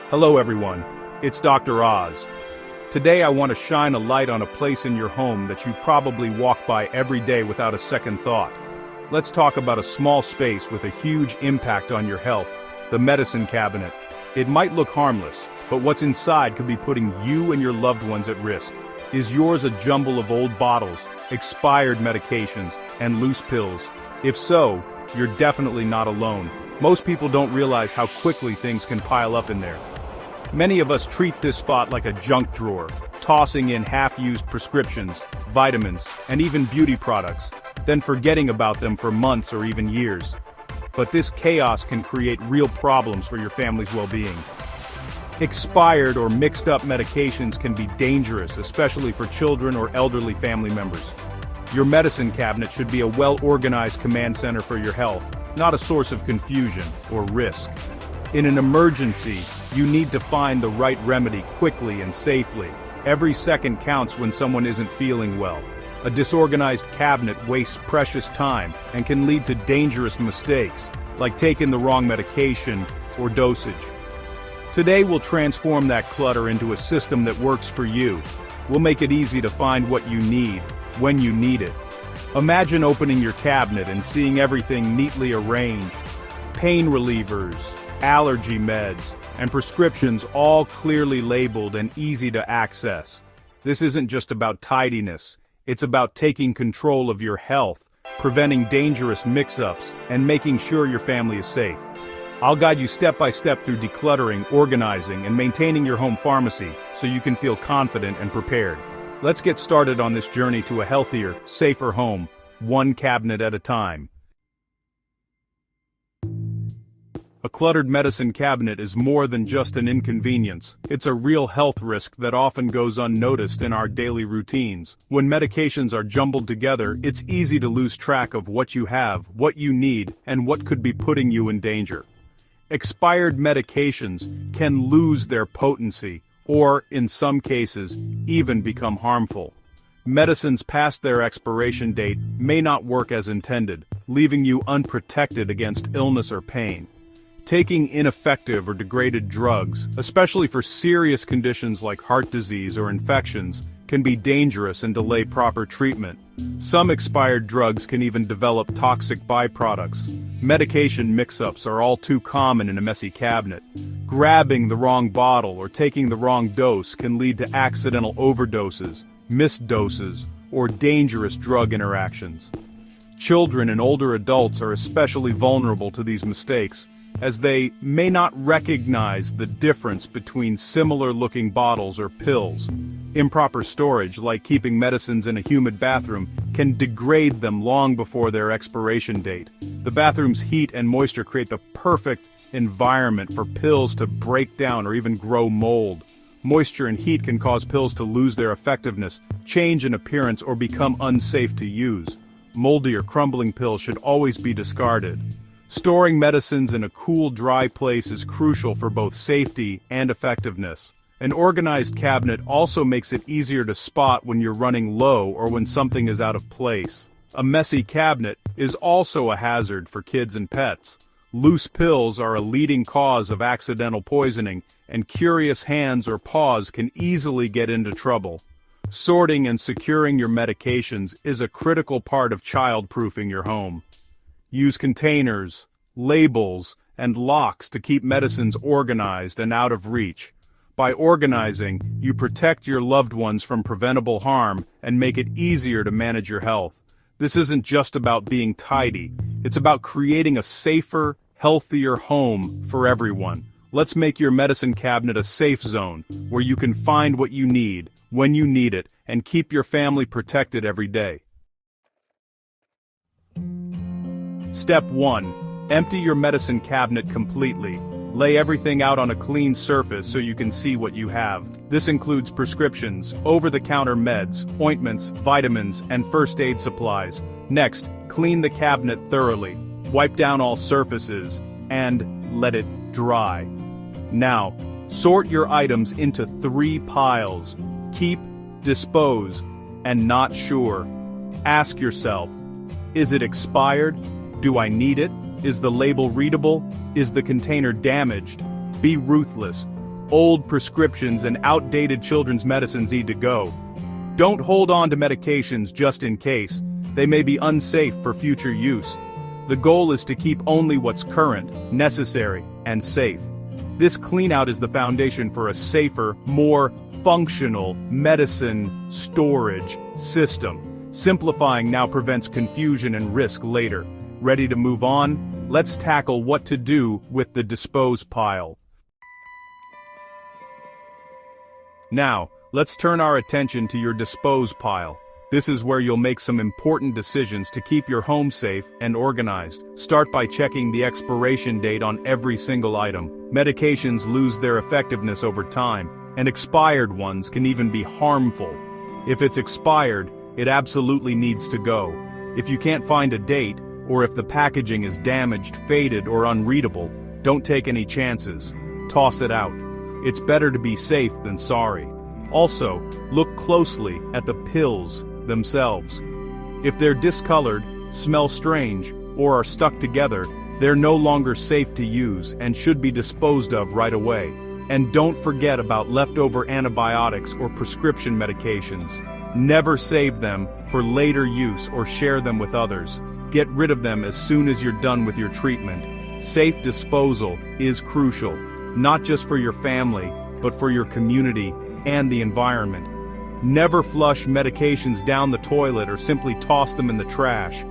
Hello everyone, it's Dr. Oz. Today I want to shine a light on a place in your home that you probably walk by every day without a second thought. Let's talk about a small space with a huge impact on your health, the medicine cabinet. It might look harmless, but what's inside could be putting you and your loved ones at risk. Is yours a jumble of old bottles, expired medications, and loose pills? If so, you're definitely not alone. Most people don't realize how quickly things can pile up in there. Many of us treat this spot like a junk drawer, tossing in half-used prescriptions, vitamins, and even beauty products, then forgetting about them for months or even years. But this chaos can create real problems for your family's well-being. Expired or mixed-up medications can be dangerous, especially for children or elderly family members. Your medicine cabinet should be a well-organized command center for your health, not a source of confusion or risk. In an emergency, you need to find the right remedy quickly and safely. Every second counts when someone isn't feeling well. A disorganized cabinet wastes precious time and can lead to dangerous mistakes, like taking the wrong medication or dosage. Today we'll transform that clutter into a system that works for you. We'll make it easy to find what you need, when you need it. Imagine opening your cabinet and seeing everything neatly arranged. Pain relievers, allergy meds, and prescriptions all clearly labeled and easy to access. This isn't just about tidiness, it's about taking control of your health, preventing dangerous mix-ups, and making sure your family is safe. I'll guide you step by step through decluttering, organizing, and maintaining your home pharmacy so you can feel confident and prepared. Let's get started on this journey to a healthier, safer home, one cabinet at a time. A cluttered medicine cabinet is more than just an inconvenience. It's a real health risk that often goes unnoticed in our daily routines. When medications are jumbled together, it's easy to lose track of what you have, what you need, and what could be putting you in danger. Expired medications can lose their potency, or, in some cases, even become harmful. Medicines past their expiration date may not work as intended, leaving you unprotected against illness or pain. Taking ineffective or degraded drugs, especially for serious conditions like heart disease or infections, can be dangerous and delay proper treatment. Some expired drugs can even develop toxic byproducts. Medication mix-ups are all too common in a messy cabinet. Grabbing the wrong bottle or taking the wrong dose can lead to accidental overdoses, missed doses, or dangerous drug interactions. Children and older adults are especially vulnerable to these mistakes, as they may not recognize the difference between similar-looking bottles or pills. Improper storage, like keeping medicines in a humid bathroom, can degrade them long before their expiration date. The bathroom's heat and moisture create the perfect environment for pills to break down or even grow mold. Moisture and heat can cause pills to lose their effectiveness, change in appearance, or become unsafe to use. Moldy or crumbling pills should always be discarded. Storing medicines in a cool, dry place is crucial for both safety and effectiveness. An organized cabinet also makes it easier to spot when you're running low or when something is out of place. A messy cabinet is also a hazard for kids and pets. Loose pills are a leading cause of accidental poisoning, and curious hands or paws can easily get into trouble. Sorting and securing your medications is a critical part of child-proofing your home. Use containers, labels, and locks to keep medicines organized and out of reach. By organizing, you protect your loved ones from preventable harm and make it easier to manage your health. This isn't just about being tidy, it's about creating a safer, healthier home for everyone. Let's make your medicine cabinet a safe zone, where you can find what you need, when you need it, and keep your family protected every day. Step 1. Empty your medicine cabinet completely. Lay everything out on a clean surface so you can see what you have. This includes prescriptions, over-the-counter meds, ointments, vitamins, and first aid supplies. Next, clean the cabinet thoroughly. Wipe down all surfaces, and let it dry. Now, sort your items into 3 piles: keep, dispose, and not sure. Ask yourself, is it expired? Do I need it? Is the label readable? Is the container damaged? Be ruthless. Old prescriptions and outdated children's medicines need to go. Don't hold on to medications just in case. They may be unsafe for future use. The goal is to keep only what's current, necessary, and safe. This cleanout is the foundation for a safer, more functional medicine storage system. Simplifying now prevents confusion and risk later. Ready to move on? Let's tackle what to do with the dispose pile. Now, let's turn our attention to your dispose pile. This is where you'll make some important decisions to keep your home safe and organized. Start by checking the expiration date on every single item. Medications lose their effectiveness over time, and expired ones can even be harmful. If it's expired, it absolutely needs to go. If you can't find a date, or if the packaging is damaged, faded, or unreadable, don't take any chances. Toss it out. It's better to be safe than sorry. Also, look closely at the pills themselves. If they're discolored, smell strange, or are stuck together, they're no longer safe to use and should be disposed of right away. And don't forget about leftover antibiotics or prescription medications. Never save them for later use or share them with others. Get rid of them as soon as you're done with your treatment. Safe disposal is crucial, not just for your family, but for your community and the environment. Never flush medications down the toilet or simply toss them in the trash.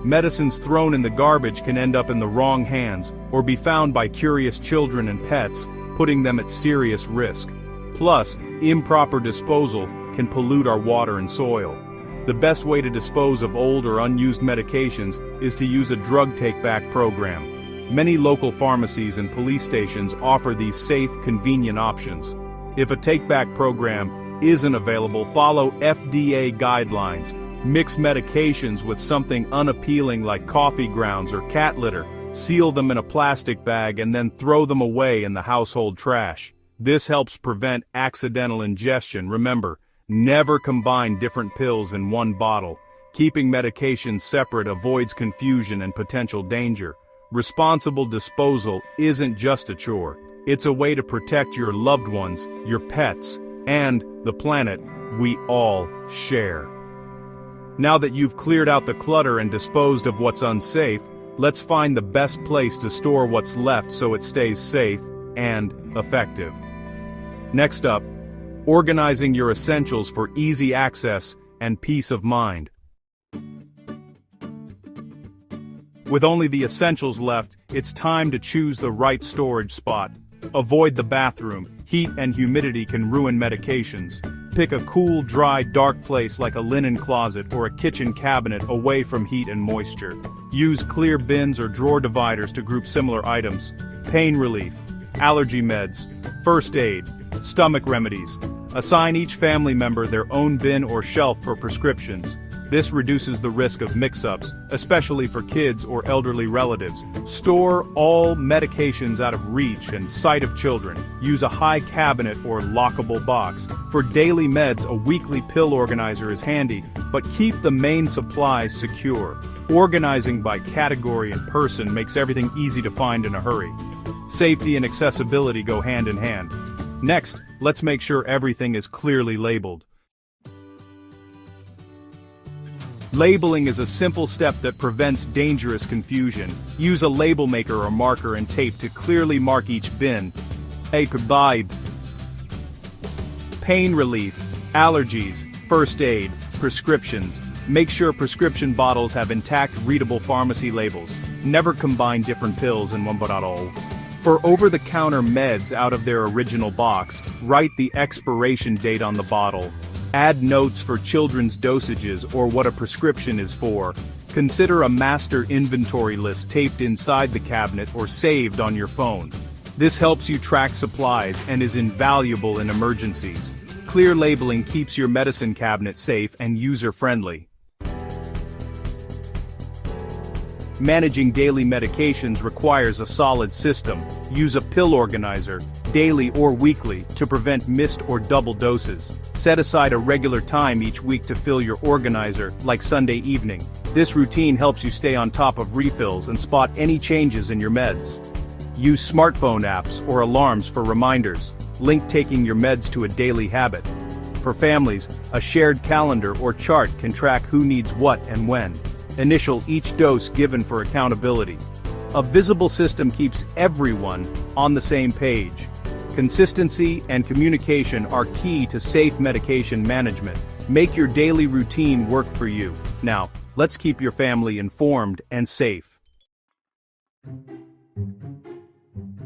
Medicines thrown in the garbage can end up in the wrong hands or be found by curious children and pets, putting them at serious risk. Plus, improper disposal can pollute our water and soil. The best way to dispose of old or unused medications is to use a drug take-back program. Many local pharmacies and police stations offer these safe, convenient options. If a take-back program isn't available, follow FDA guidelines. Mix medications with something unappealing like coffee grounds or cat litter. Seal them in a plastic bag and then throw them away in the household trash. This helps prevent accidental ingestion. Remember, never combine different pills in one bottle. Keeping medications separate avoids confusion and potential danger. Responsible disposal isn't just a chore. It's a way to protect your loved ones, your pets, and the planet we all share. Now that you've cleared out the clutter and disposed of what's unsafe, let's find the best place to store what's left so it stays safe and effective. Next up, organizing your essentials for easy access and peace of mind. With only the essentials left, it's time to choose the right storage spot. Avoid the bathroom. Heat and humidity can ruin medications. Pick a cool, dry, dark place like a linen closet or a kitchen cabinet away from heat and moisture. Use clear bins or drawer dividers to group similar items. Pain relief, allergy meds, first aid, stomach remedies. Assign each family member their own bin or shelf for prescriptions. This reduces the risk of mix-ups, especially for kids or elderly relatives. Store all medications out of reach and sight of children. Use a high cabinet or lockable box. For daily meds, a weekly pill organizer is handy, but keep the main supplies secure. Organizing by category and person makes everything easy to find in a hurry. Safety and accessibility go hand in hand. Next, let's make sure everything is clearly labeled. Labeling is a simple step that prevents dangerous confusion. Use a label maker or marker and tape to clearly mark each bin. Kebab. Pain relief, allergies, first aid, prescriptions. Make sure prescription bottles have intact, readable pharmacy labels. Never combine different pills in one bottle. For over-the-counter meds out of their original box, write the expiration date on the bottle. Add notes for children's dosages or what a prescription is for. Consider a master inventory list taped inside the cabinet or saved on your phone. This helps you track supplies and is invaluable in emergencies. Clear labeling keeps your medicine cabinet safe and user-friendly. Managing daily medications requires a solid system. Use a pill organizer, daily or weekly, to prevent missed or double doses. Set aside a regular time each week to fill your organizer, like Sunday evening. This routine helps you stay on top of refills and spot any changes in your meds. Use smartphone apps or alarms for reminders. Link taking your meds to a daily habit. For families, a shared calendar or chart can track who needs what and when. Initial each dose given for accountability. A visible system keeps everyone on the same page. Consistency and communication are key to safe medication management. Make your daily routine work for you. Now, let's keep your family informed and safe.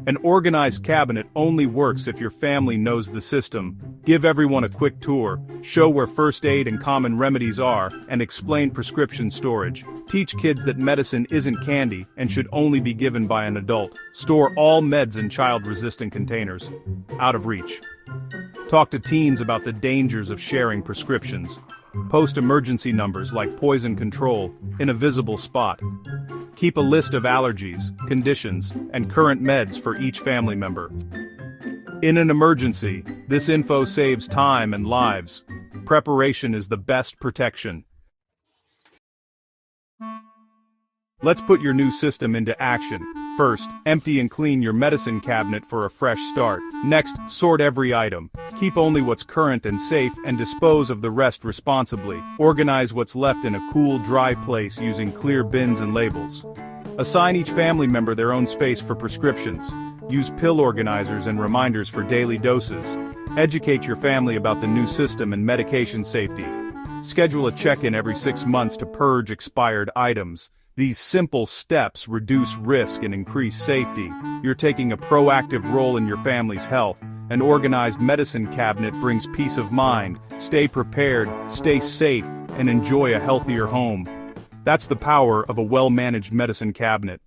An organized cabinet only works if your family knows the system. Give everyone a quick tour, show where first aid and common remedies are, and explain prescription storage. Teach kids that medicine isn't candy and should only be given by an adult. Store all meds in child-resistant containers. Out of reach. Talk to teens about the dangers of sharing prescriptions. Post emergency numbers like poison control in a visible spot. Keep a list of allergies, conditions, and current meds for each family member. In an emergency, this info saves time and lives. Preparation is the best protection. Let's put your new system into action. First, empty and clean your medicine cabinet for a fresh start. Next, sort every item. Keep only what's current and safe and dispose of the rest responsibly. Organize what's left in a cool, dry place using clear bins and labels. Assign each family member their own space for prescriptions. Use pill organizers and reminders for daily doses. Educate your family about the new system and medication safety. Schedule a check-in every 6 months to purge expired items. These simple steps reduce risk and increase safety. You're taking a proactive role in your family's health. An organized medicine cabinet brings peace of mind. Stay prepared, stay safe, and enjoy a healthier home. That's the power of a well-managed medicine cabinet.